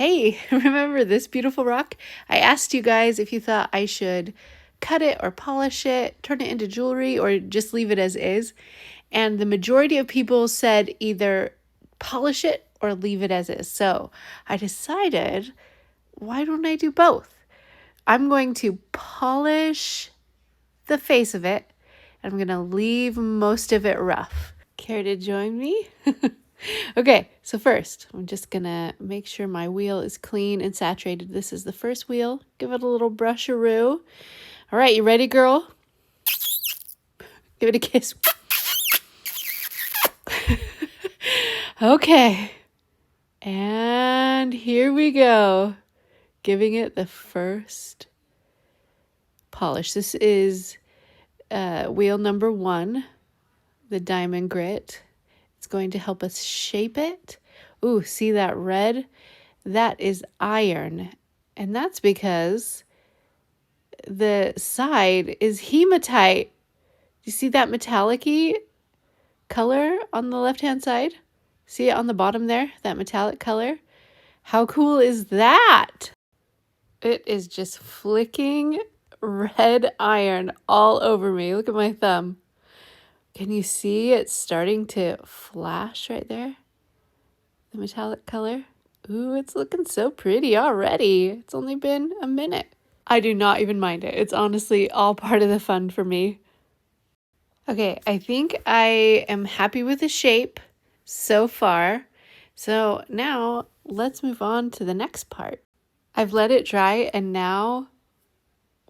Hey, remember this beautiful rock? I asked you guys if you thought I should cut it or polish it, turn it into jewelry, or just leave it as is. And the majority of people said either polish it or leave it as is. So I decided, why don't I do both? I'm going to polish the face of it. I'm going to leave most of it rough. Care to join me? Okay, so first, I'm just gonna make sure my wheel is clean and saturated. This is the first wheel. Give it a little brusharoo. All right, you ready, girl? Give it a kiss. Okay, and here we go. Giving it the first polish. This is wheel number 1, the diamond grit. It's going to help us shape it. Ooh, see that red? That is iron. And that's because the side is hematite. You see that metallic-y color on the left-hand side? See it on the bottom there? That metallic color? How cool is that? It is just flicking red iron all over me. Look at my thumb. Can you see it's starting to flash right there? The metallic color. Ooh, it's looking so pretty already. It's only been a minute. I do not even mind it. It's honestly all part of the fun for me. Okay, I think I am happy with the shape so far. So now let's move on to the next part. I've let it dry and now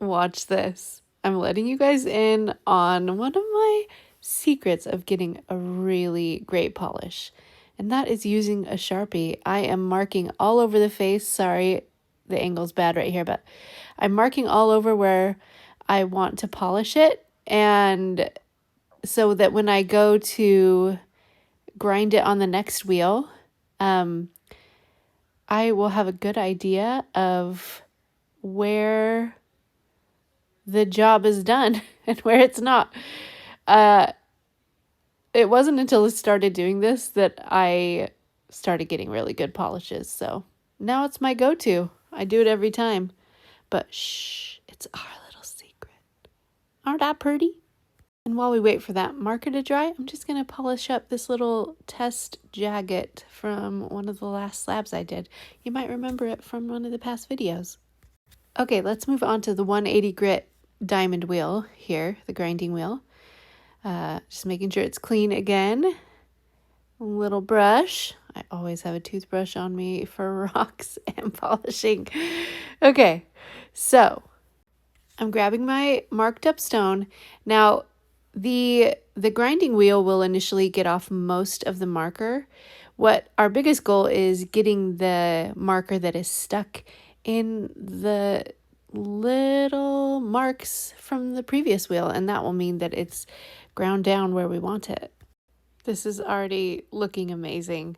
watch this. I'm letting you guys in on one of my secrets of getting a really great polish, and that is using a Sharpie. I am marking all over the face. Sorry, the angle's bad right here, but I'm marking all over where I want to polish it, and so that when I go to grind it on the next wheel, I will have a good idea of where the job is done and where it's not. It wasn't until I started doing this that I started getting really good polishes. So now it's my go-to. I do it every time. But shh, it's our little secret. Aren't I pretty? And while we wait for that marker to dry, I'm just going to polish up this little test agate from one of the last slabs I did. You might remember it from one of the past videos. Okay, let's move on to the 180 grit diamond wheel here, the grinding wheel. Just making sure it's clean again. A little brush. I always have a toothbrush on me for rocks and polishing. Okay, so I'm grabbing my marked up stone. Now, the grinding wheel will initially get off most of the marker. What our biggest goal is getting the marker that is stuck in the little marks from the previous wheel, and that will mean that it's ground down where we want it. This is already looking amazing.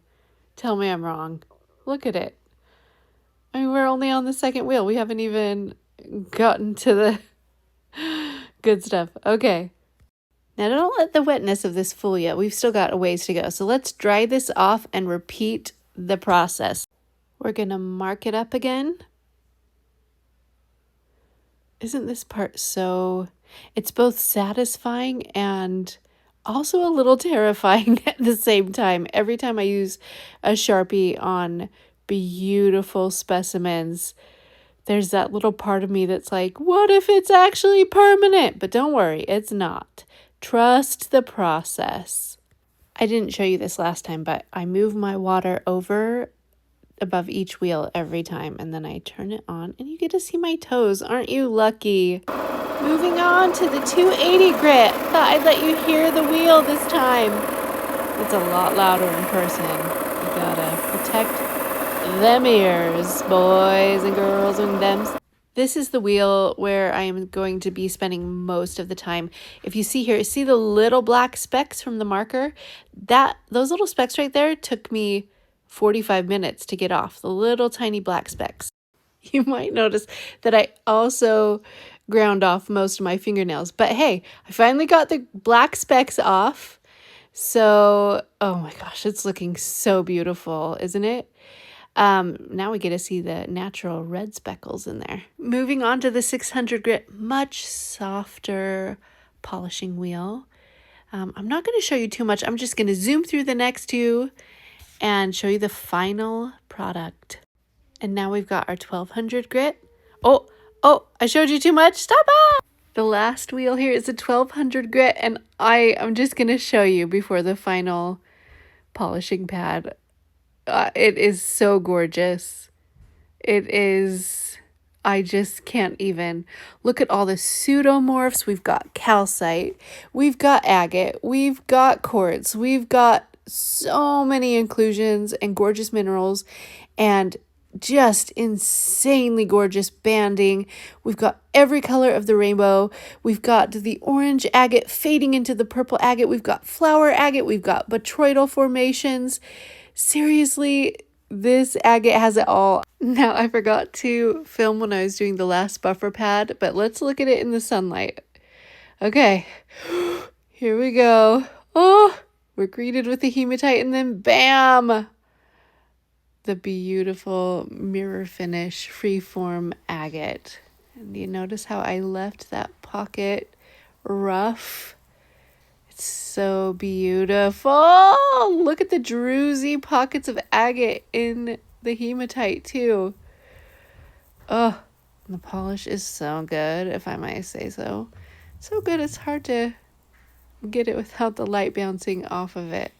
Tell me I'm wrong. Look at it. I mean, we're only on the second wheel. We haven't even gotten to the good stuff. Okay. Now don't let the wetness of this fool you. We've still got a ways to go. So let's dry this off and repeat the process. We're going to mark it up again. Isn't this part so... It's both satisfying and also a little terrifying at the same time. Every time I use a Sharpie on beautiful specimens, there's that little part of me that's like, what if it's actually permanent? But don't worry, it's not. Trust the process. I didn't show you this last time, but I move my water over above each wheel every time, and then I turn it on, and you get to see my toes. Aren't you lucky? Moving on to the 280 grit. Thought I'd let you hear the wheel this time. It's a lot louder in person. You gotta protect them ears, boys and girls and thems. This is the wheel where I am going to be spending most of the time. If you see here, see the little black specks from the marker? Those little specks right there took me 45 minutes to get off. The little tiny black specks. You might notice that I also ground off most of my fingernails. But hey, I finally got the black specks off. So, oh my gosh, it's looking so beautiful, isn't it? Now we get to see the natural red speckles in there. Moving on to the 600 grit, much softer polishing wheel. I'm not going to show you too much. I'm just going to zoom through the next two and show you the final product. And now we've got our 1200 grit. Oh, I showed you too much. Stop it! The last wheel here is a 1200 grit, and I'm just going to show you before the final polishing pad. It is so gorgeous. It is, I just can't even. Look at all the pseudomorphs. We've got calcite, we've got agate, we've got quartz, we've got so many inclusions and gorgeous minerals and just insanely gorgeous banding. We've got every color of the rainbow. We've got the orange agate fading into the purple agate. We've got flower agate. We've got botryoidal formations. Seriously, this agate has it all. Now, I forgot to film when I was doing the last buffer pad, but let's look at it in the sunlight. Okay, here we go. Oh, we're greeted with the hematite, and then bam! The beautiful mirror finish freeform agate. And you notice how I left that pocket rough? It's so beautiful. Look at the druzy pockets of agate in the hematite too. Oh, the polish is so good, if I might say so. So good it's hard to get it without the light bouncing off of it.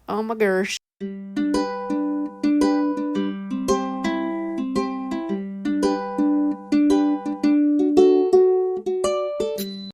Oh my gosh.